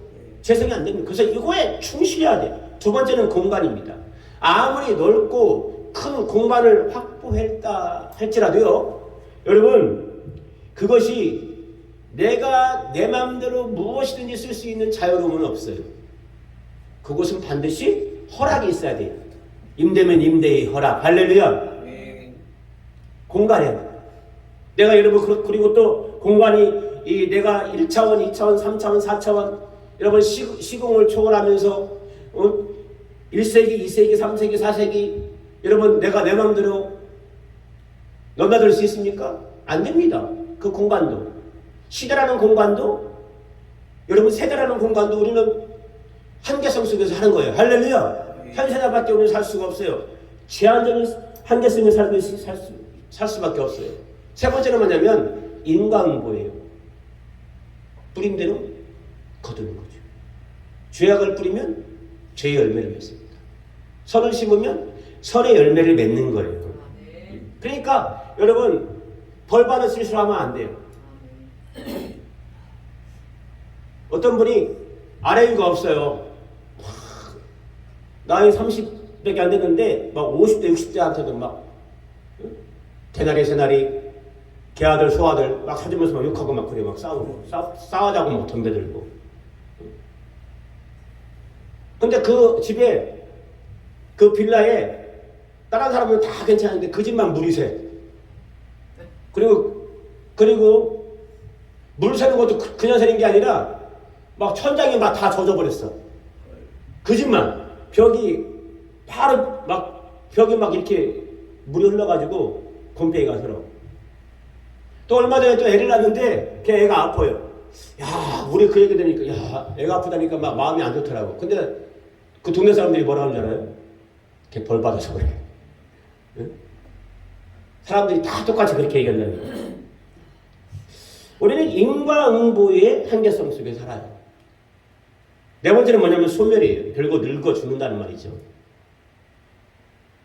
재생이 안 됩니다. 그래서 이거에 충실해야 돼. 두 번째는 공간입니다. 아무리 넓고 큰 공간을 확보했다 할지라도요, 여러분, 그것이 내가 내 마음대로 무엇이든지 쓸 수 있는 자유로움은 없어요. 그것은 반드시 허락이 있어야 돼요. 임대면 임대의 허락. 할렐루야. 공간에 내가 여러분, 그리고 또 공간이 내가 1차원, 2차원, 3차원, 4차원, 여러분 시공을 초월하면서 1세기, 2세기, 3세기, 4세기, 여러분 내가 내 마음대로 넘나들 수 있습니까? 안 됩니다. 그 공간도, 시대라는 공간도, 여러분 세대라는 공간도 우리는 한계성 속에서 하는 거예요. 할렐루야. 현세자밖에 우리는 살 수가 없어요. 제한적인 한계성에 살 수밖에 없어요. 세 번째는 뭐냐면 인과응보예요. 뿌린 대로 거두는 거죠. 죄악을 뿌리면 죄의 열매를 맺습니다. 선을 심으면 선의 열매를 맺는 거예요. 그러니까 여러분, 벌 받은 실수를 하면 안 돼요. 어떤 분이 아래위가 없어요. 나이 30밖에 안 됐는데 막 50대 60대한테도 막 대나리 새나리 개아들 소아들 막 사주면서 막 욕하고 막 그래, 막 싸우자고 막 덤벼들고. 근데 그 집에, 그 빌라에 다른 사람은 다 괜찮은데 그 집만 물이 새. 그리고 물 새는 것도 그냥 새는 게 아니라 막 천장이 막 다 젖어버렸어. 그 집만 벽이 막 이렇게 물이 흘러가지고 곰팡이가 들어. 또 얼마 전에 또 애를 낳았는데 걔 애가 아파요. 야, 우리 그 얘기 들으니까, 야, 애가 아프다니까 막 마음이 안 좋더라고. 근데 그 동네 사람들이 뭐라 하는 줄 알아요? 걔 벌 받아서 그래. 응? 사람들이 다 똑같이 그렇게 얘기한다는 거예요. 우리는 인과응보의 한계성 속에 살아요. 네 번째는 뭐냐면 소멸이에요. 결국 늙어 죽는다는 말이죠.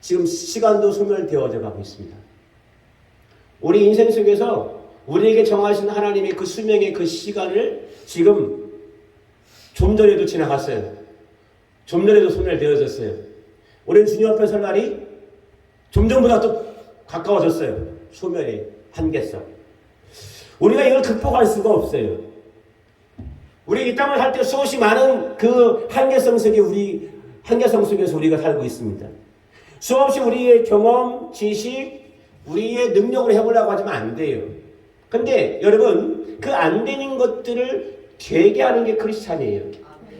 지금 시간도 소멸되어져 가고 있습니다. 우리 인생 속에서 우리에게 정하신 하나님의 그 수명의 그 시간을 지금 좀 전에도 지나갔어요. 좀 전에도 소멸되어졌어요. 우리는 주님 앞에 설 날이 좀 전보다 또 가까워졌어요. 소멸의 한계성. 우리가 이걸 극복할 수가 없어요. 우리 이 땅을 살 때 수없이 많은 그 한계성 속에서 우리가 살고 있습니다. 수없이 우리의 경험, 지식, 우리의 능력으로 해보려고 하지만 안 돼요. 근데 여러분, 그 안 되는 것들을 되게 하는 게 크리스찬이에요.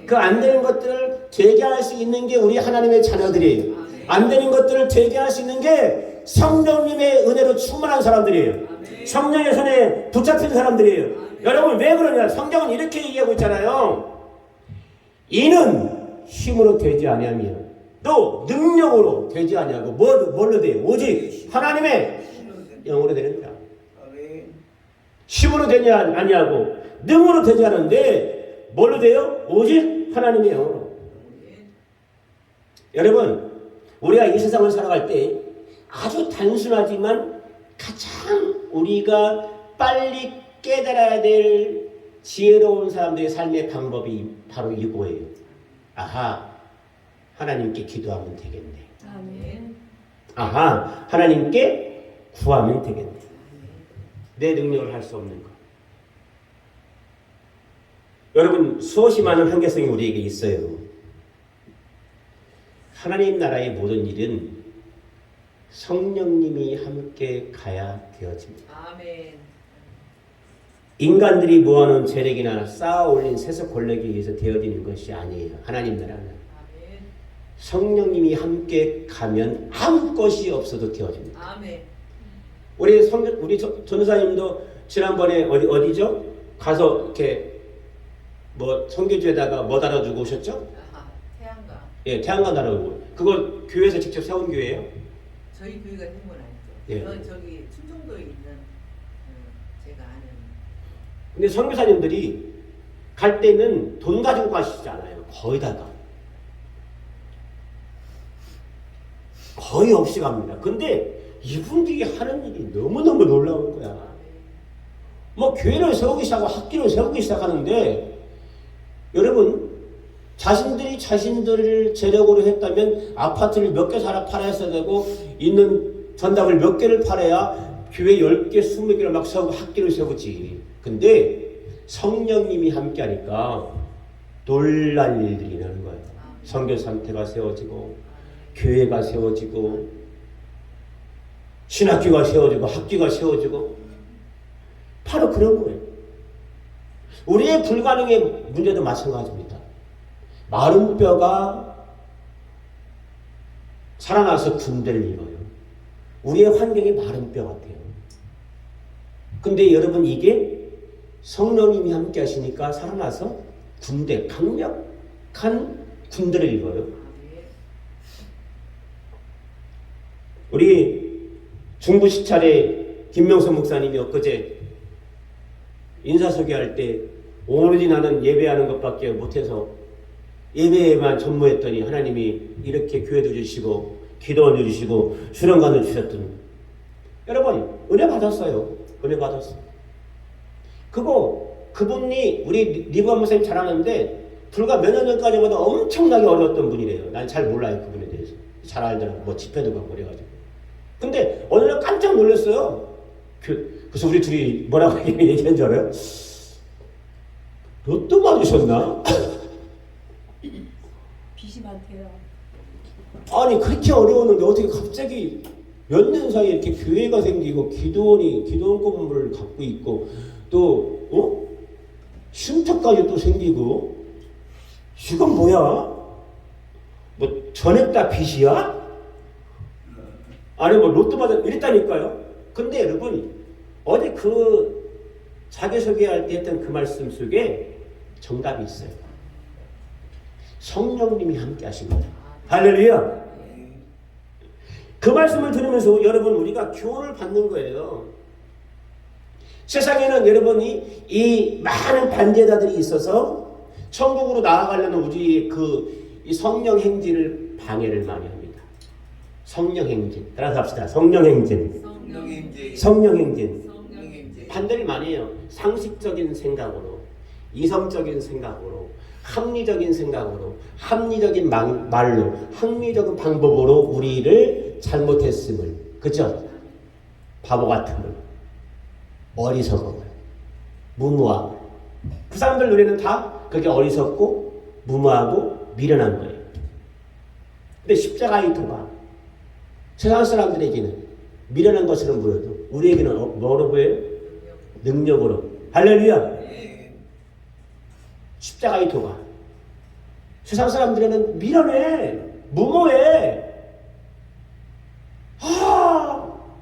그 안 되는 것들을 되게 할 수 있는 게 우리 하나님의 자녀들이에요. 안 되는 것들을 되게 할 수 있는 게 성령님의 은혜로 충만한 사람들이에요. 성령의 손에 붙잡힌 사람들이에요. 여러분, 왜 그러냐? 성경은 이렇게 얘기하고 있잖아요. 이는 힘으로 되지 아니하며 또 능력으로 되지 아니하고 뭘로 돼요? 오직 하나님의 영으로 되느니라. 힘으로 되지 아니하고 능으로 되지 않은데 뭘로 돼요? 오직 하나님의 영으로. 여러분, 우리가 이 세상을 살아갈 때 아주 단순하지만 가장 우리가 빨리 깨달아야 될 지혜로운 사람들의 삶의 방법이 바로 이거예요. 아하, 하나님께 기도하면 되겠네. 아멘. 아하, 하나님께 구하면 되겠네. 내 능력을 할 수 없는 것. 여러분, 수없이 많은 한계성이 우리에게 있어요. 하나님 나라의 모든 일은 성령님이 함께 가야 되어집니다. 아멘. 인간들이 모아놓은 재력이나 쌓아 올린 세속 권력에 의해서 되어지는 것이 아니에요. 하나님 나라는 아멘. 성령님이 함께 가면 아무 것이 없어도 되어집니다. 아멘. 우리 전도사님도 지난번에 어디죠? 가서 이렇게 뭐 선교지에다가 뭐 달아주고 오셨죠? 아하, 태양가. 예, 태양광 달아주고. 그거 교회에서 직접 세운 교회예요? 저희 교회가 된 건 아니죠. 예. 저기 충청도에 있는 제가 아는. 근데 선교사님들이 갈 때는 돈 가지고 가시지 않아요. 거의 없이 갑니다. 근데 이분들이 하는 일이 너무너무 놀라운 거야. 뭐 교회를 세우기 시작하고 학교를 세우기 시작하는데 여러분, 자신들이 자신들을 재력으로 했다면 아파트를 몇 개 팔아야 되고 있는 전답을 몇 개를 팔아야 교회 10개, 20개를 막 세우고 학교를 세우지. 근데 성령님이 함께 하니까 놀랄 일들이 나는 거예요. 선교사한테가 세워지고 교회가 세워지고 신학교가 세워지고 학교가 세워지고 바로 그런 거예요. 우리의 불가능의 문제도 마찬가지입니다. 마른 뼈가 살아나서 군대를 이뤄요. 우리의 환경이 마른 뼈 같아요. 근데 여러분, 이게 성령님이 함께 하시니까 살아나서 강력한 군대를 이뤄요. 우리 중부 시찰의 김명선 목사님이 엊그제 인사소개할 때 오로지 나는 예배하는 것밖에 못해서 예배에만 전무했더니 하나님이 이렇게 교회도 주시고 기도원도 주시고 수련관도 주셨더니 여러분, 은혜 받았어요. 은혜 받았어요. 그분이 우리 리브한 목사님 잘 아는데 불과 몇 년 전까지보다 엄청나게 어려웠던 분이래요. 난 잘 몰라요, 그분에 대해서. 잘 알더라고. 뭐 집회도 가고 그래가지고. 근데 어느 날 깜짝 놀랐어요. 그래서 우리 둘이 뭐라고 얘기한 줄 알아요? 로또 맞으셨나? 빚이 많대요. 아니, 그렇게 어려웠는데 어떻게 갑자기 몇 년 사이에 이렇게 교회가 생기고 기도원 건물을 갖고 있고 또 쉼터까지 또 생기고 이건 뭐야? 뭐 전액 다 빚이야? 아니 뭐 로또 맞아 이랬다니까요. 근데 여러분, 어제 그 자기소개할 때 했던 그 말씀 속에 정답이 있어요. 성령님이 함께 하신 거다. 할렐루야. 그 말씀을 들으면서 여러분, 우리가 교훈을 받는 거예요. 세상에는 여러분이 이 많은 반대자들이 있어서 천국으로 나아가려는 우리 이 성령 행진을 방해를 많이 합니다. 성령 행진. 따라서 합시다. 성령 행진. 성령 행진. 반대를 많이 해요. 상식적인 생각으로, 이성적인 생각으로, 합리적인 생각으로, 합리적인 말로, 합리적인 방법으로 우리를 잘못했음을, 그죠? 바보 같음을, 어리석음을, 무모함을. 그 사람들 눈에는 다 그게 어리석고 무모하고 미련한 거예요. 근데 십자가의 도가 세상 사람들에게는 미련한 것처럼 보여도 우리에게는 뭐로 보여요? 능력으로. 할렐루야. 십자가의 도가 세상 사람들에게는 미련해, 무모해.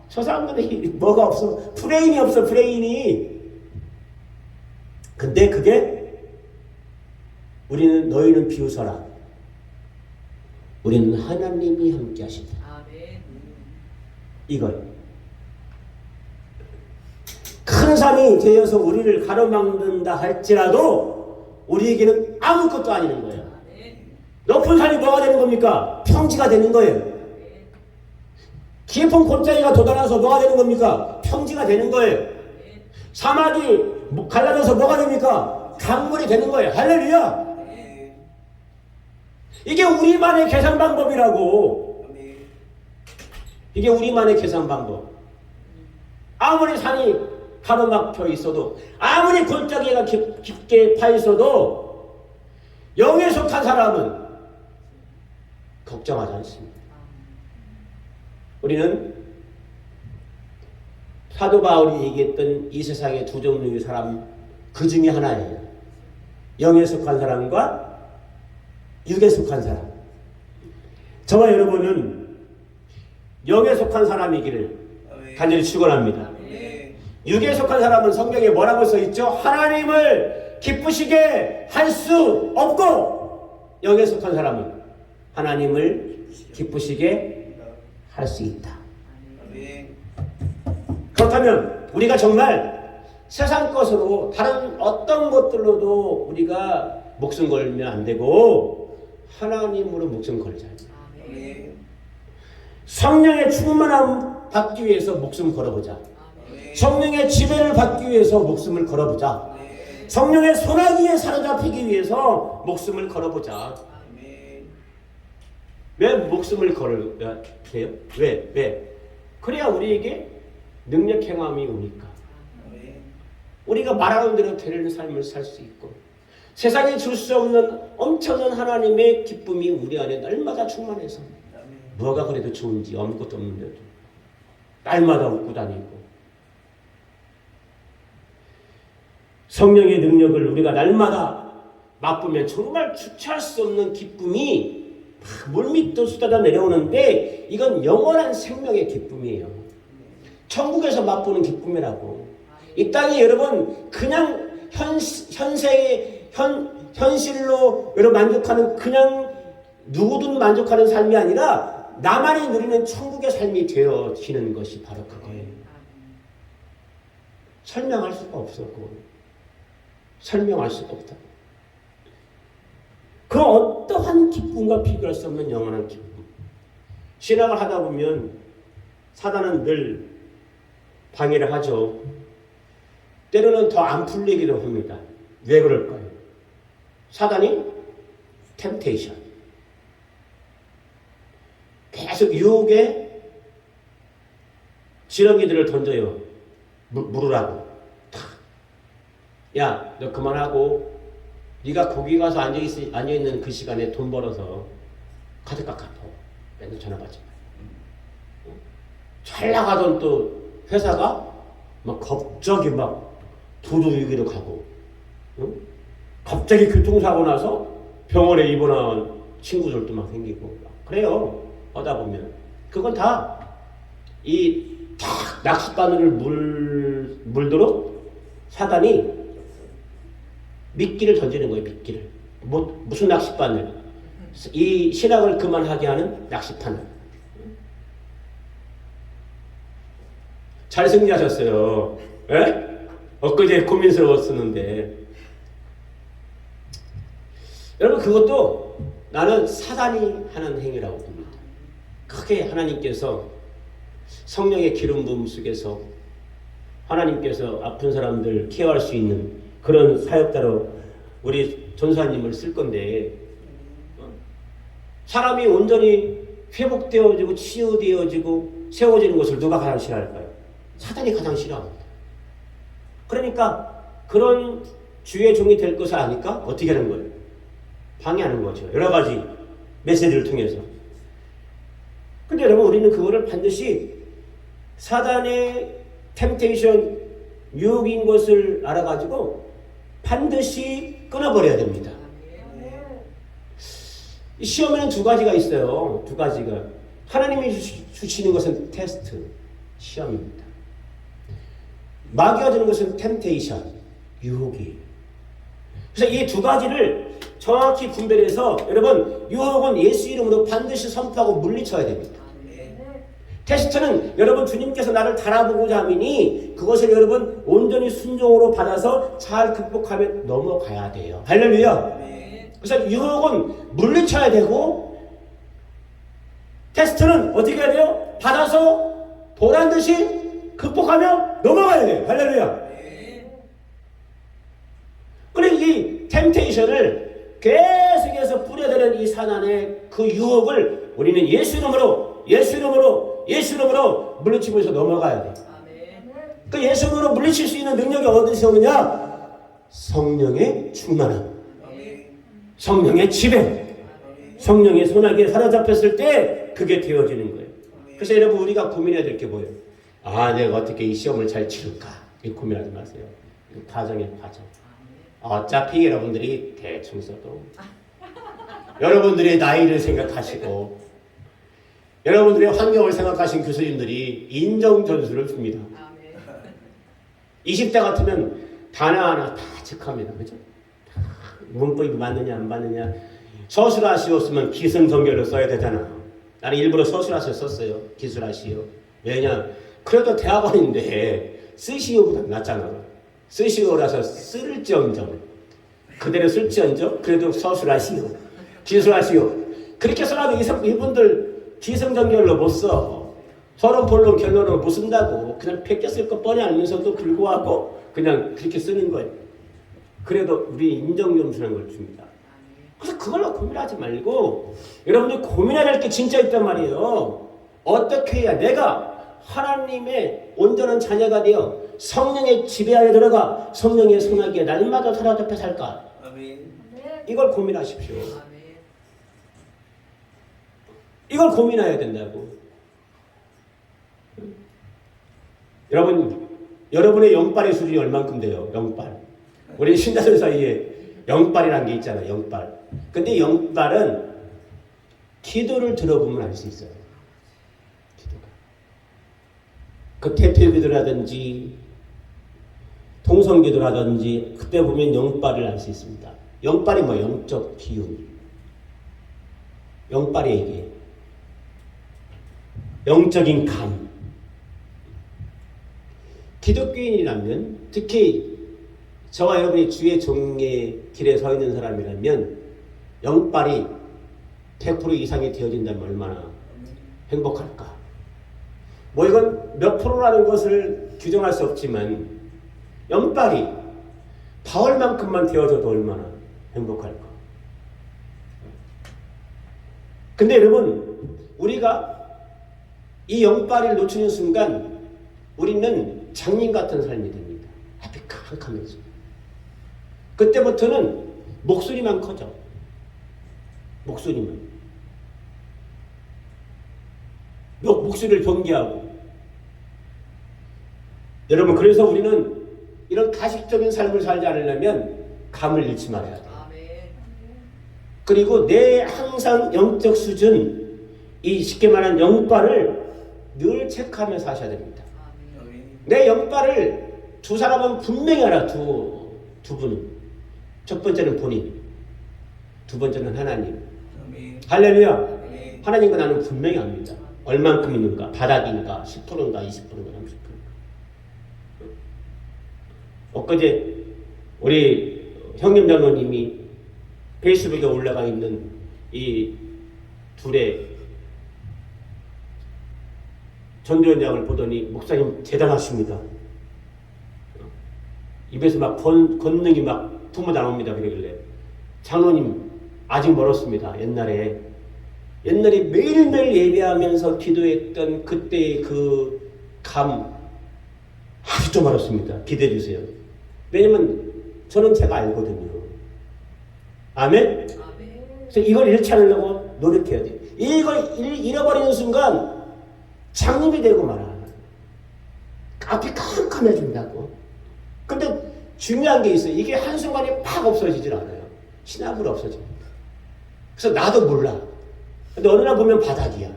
저 사람들이 뭐가 없어, 브레인이 없어, 브레인이. 근데 그게 너희는 비웃어라. 우리는 하나님이 함께 하신다. 아멘. 이걸 큰 산이 되어서 우리를 가로막는다 할지라도 우리에게는 아무것도 아니는 거예요. 높은 산이 뭐가 되는 겁니까? 평지가 되는 거예요. 깊은 골짜기가 돋아나서 뭐가 되는 겁니까? 평지가 되는 거예요. 사막이 갈라져서 뭐가 됩니까? 강물이 되는 거예요. 할렐루야. 이게 우리만의 계산 방법이라고. 이게 우리만의 계산 방법. 아무리 산이 가로막혀 있어도 아무리 골짜기가 깊게 파 있어도 영에 속한 사람은 걱정하지 않습니다. 우리는 사도 바울이 얘기했던 이 세상의 두 종류의 사람 그 중에 하나예요. 영에 속한 사람과 육에 속한 사람. 저와 여러분은 영에 속한 사람이기를 간절히 축원합니다. 육에 속한 사람은 성경에 뭐라고 써있죠? 하나님을 기쁘시게 할 수 없고, 영에 속한 사람은 하나님을 기쁘시게 할 수 있다. 그렇다면 우리가 정말 세상 것으로 다른 어떤 것들로도 우리가 목숨 걸면 안 되고 하나님으로 목숨 걸자. 성령의 충만함 받기 위해서 목숨 걸어보자. 성령의 지배를 받기 위해서 목숨을 걸어보자. 성령의 소나기에 사로잡히기 위해서 목숨을 걸어보자. 왜 목숨을 걸어야 돼요? 왜? 그래야 우리에게 능력 행함이 오니까. 우리가 말하는 대로 되는 삶을 살 수 있고, 세상에 줄 수 없는 엄청난 하나님의 기쁨이 우리 안에 날마다 충만해서 뭐가 그래도 좋은지 아무것도 없는데도 날마다 웃고 다니고, 성령의 능력을 우리가 날마다 맛보면 정말 주체할 수 없는 기쁨이 물밑도 쏟아져 내려오는데, 이건 영원한 생명의 기쁨이에요. 천국에서 맛보는 기쁨이라고. 이 땅에 여러분 그냥 현실로 여러분 만족하는, 그냥 누구든 만족하는 삶이 아니라 나만이 누리는 천국의 삶이 되어지는 것이 바로 그거예요. 설명할 수가 없어. 설명할 수가 없다. 그 어떠한 기쁨과 비교할 수 없는 영원한 기쁨. 신앙을 하다 보면 사단은 늘 방해를 하죠. 때로는 더 안 풀리기도 합니다. 왜 그럴까요? 사단이 템테이션, 계속 유혹의 지렁이들을 던져요. 물으라고. 야, 너 그만하고 네가 거기 가서 앉아있는 그 시간에 돈 벌어서 카드 깎아. 맨날 전화 받지 마. 잘 나가던 또 회사가 막 갑자기 막 도둑이기도 가고, 갑자기 교통사고 나서 병원에 입원한 친구들도 막 생기고 그래요. 하다 보면 그건 다 이 탁 낚싯바늘을 물도록 사단이 미끼를 던지는 거예요. 미끼를. 무슨 낚싯바늘? 이 신앙을 그만하게 하는 낚싯바늘. 잘 승리하셨어요. 에? 엊그제 고민스러웠었는데. 여러분, 그것도 나는 사단이 하는 행위라고 봅니다. 크게 하나님께서 성령의 기름 부음 속에서 하나님께서 아픈 사람들 케어할 수 있는 그런 사역자로 우리 전사님을 쓸 건데, 사람이 온전히 회복되어지고 치유되어지고 세워지는 것을 누가 가장 싫어할까요? 사단이 가장 싫어합니다. 그러니까 그런 주의 종이 될 것을 아니까 어떻게 하는 거예요? 방해하는 거죠. 여러 가지 메시지를 통해서. 근데 여러분, 우리는 그거를 반드시 사단의 템테이션, 유혹인 것을 알아가지고 반드시 끊어버려야 됩니다. 시험에는 두 가지가 있어요. 두 가지가. 하나님이 주시는 것은 테스트, 시험입니다. 마귀가 주는 것은 템테이션, 유혹이. 그래서 이 두 가지를 정확히 분별해서, 여러분, 유혹은 예수 이름으로 반드시 선포하고 물리쳐야 됩니다. 테스트는 여러분 주님께서 나를 달아보고자 함이니 그것을 여러분 온전히 순종으로 받아서 잘 극복하며 넘어가야 돼요. 할렐루야. 그래서 유혹은 물리쳐야 되고, 테스트는 어떻게 해야 돼요? 받아서 보란듯이 극복하며 넘어가야 돼요. 할렐루야. 그리고 이 템테이션을 계속해서 뿌려대는 이 사단의 그 유혹을 우리는 예수 이름으로 물리치면서 넘어가야 돼요. 그 예수님으로 물리칠 수 있는 능력이 어디서 오느냐? 성령의 충만함, 성령의 지배, 성령의 손아귀에 사로잡혔을 때 그게 되어지는 거예요. 그래서 여러분 우리가 고민해야 될 게 뭐예요? 아, 내가 어떻게 이 시험을 잘 치를까? 이 고민하지 마세요. 과정의 과정. 어차피 여러분들이 대충 써도 여러분들의 나이를 생각하시고 여러분들의 환경을 생각하신 교수님들이 인정 전수를 줍니다. 20대 같으면 단어 하나 다 체크합니다. 그죠? 문법이 맞느냐 안 맞느냐. 서술하시었으면 기승전결로 써야 되잖아. 나는 일부러 서술하시오 썼어요. 기술하시오. 왜냐? 그래도 대학원인데 쓰시오보다 낫잖아. 쓰시오라서 쓸지언정 그대로 쓸지언정 그래도 서술하시오. 기술하시오. 그렇게 써놔도 이분들 기승전결로 못 써. 서론 본론 결론을 못 쓴다고 그냥 베꼈을 거 뻔히 알면서도 불구하고 그냥 그렇게 쓰는 거예요. 그래도 우리 인정 점수라는 걸 줍니다. 그래서 그걸로 고민하지 말고 여러분들 고민해야 할 게 진짜 있단 말이에요. 어떻게 해야 내가 하나님의 온전한 자녀가 되어 성령의 지배하에 들어가 성령의 손아귀에 날마다 사로잡혀 살까? 이걸 고민하십시오. 이걸 고민해야 된다고. 여러분의 영빨의 수준이 얼만큼 돼요? 영빨. 우리 신자들 사이에 영빨이라는 게 있잖아요. 영빨. 근데 영빨은 기도를 들어보면 알 수 있어요. 기도가. 그 대표기도라든지 통성기도라든지 그때 보면 영빨을 알 수 있습니다. 영빨이 뭐 영적 기운. 영빨이 이게 영적인 감. 기독교인이라면 특히 저와 여러분이 주의 종의 길에 서 있는 사람이라면 영빨이 100% 이상이 되어진다면 얼마나 행복할까. 뭐 이건 몇 프로라는 것을 규정할 수 없지만 영빨이 바울만큼만 되어져도 얼마나 행복할까. 근데 여러분 우리가 이 영빨을 놓치는 순간 우리는 장님 같은 삶이 됩니다. 앞이 캄캄해져. 그때부터는 목소리만 커져. 목소리만. 목소리를 경계하고. 여러분 그래서 우리는 이런 가식적인 삶을 살지 않으려면 감을 잃지 말아야 돼요. 그리고 내 항상 영적 수준, 이 쉽게 말하는 영빨을 늘 체크하며 사셔야 됩니다. 내 영빨을 두 사람은 분명히 알아. 두 분은. 첫 번째는 본인, 두 번째는 하나님. 할렐루야. 하나님과 나는 분명히 압니다. 얼만큼 있는가? 바닥인가? 10%인가? 20%인가? 30%인가? 엊그제 우리 형님 장로님이 페이스북에 올라가 있는 이 둘의 전도연장을 보더니 목사님 대단하십니다. 입에서 막 권능이 막 품어 나옵니다. 그러길래 장로님 아직 멀었습니다. 옛날에 매일매일 예배하면서 기도했던 그때의 그 감 아주 좀 멀었습니다. 기대해 주세요. 왜냐면 저는 제가 알거든요. 아멘? 그래서 이걸 잃지 않으려고 노력해야 돼요. 이걸 잃어버리는 순간 장님이 되고 말아. 앞이 캄캄해진다고. 근데 중요한 게 있어요. 이게 한순간에 팍 없어지질 않아요. 신압으로 없어집니다. 그래서 나도 몰라. 근데 어느 날 보면 바닥이야.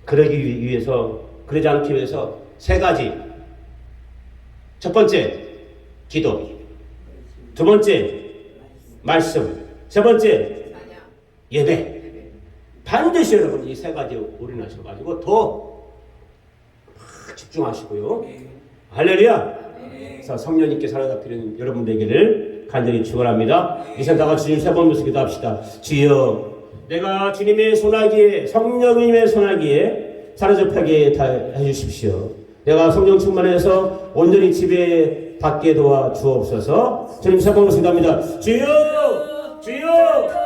그러지 않기 위해서 세 가지. 첫 번째, 기도. 두 번째, 말씀. 세 번째, 예배. 반드시 여러분 이 세 가지에 올인하셔가지고 더 집중하시고요. 할렐루야. 그래서 성령님께 사로잡히는 여러분 되기를 간절히 축원합니다. 이제 다 같이 주님 세 번 모시기도 합시다. 주여, 내가 주님의 손아귀에, 성령님의 손아귀에 사로잡히게 해주십시오. 내가 성령 충만해서 온전히 지배받게 도와 주옵소서. 주님 세 번 모시기도 합니다. 주여, 주여.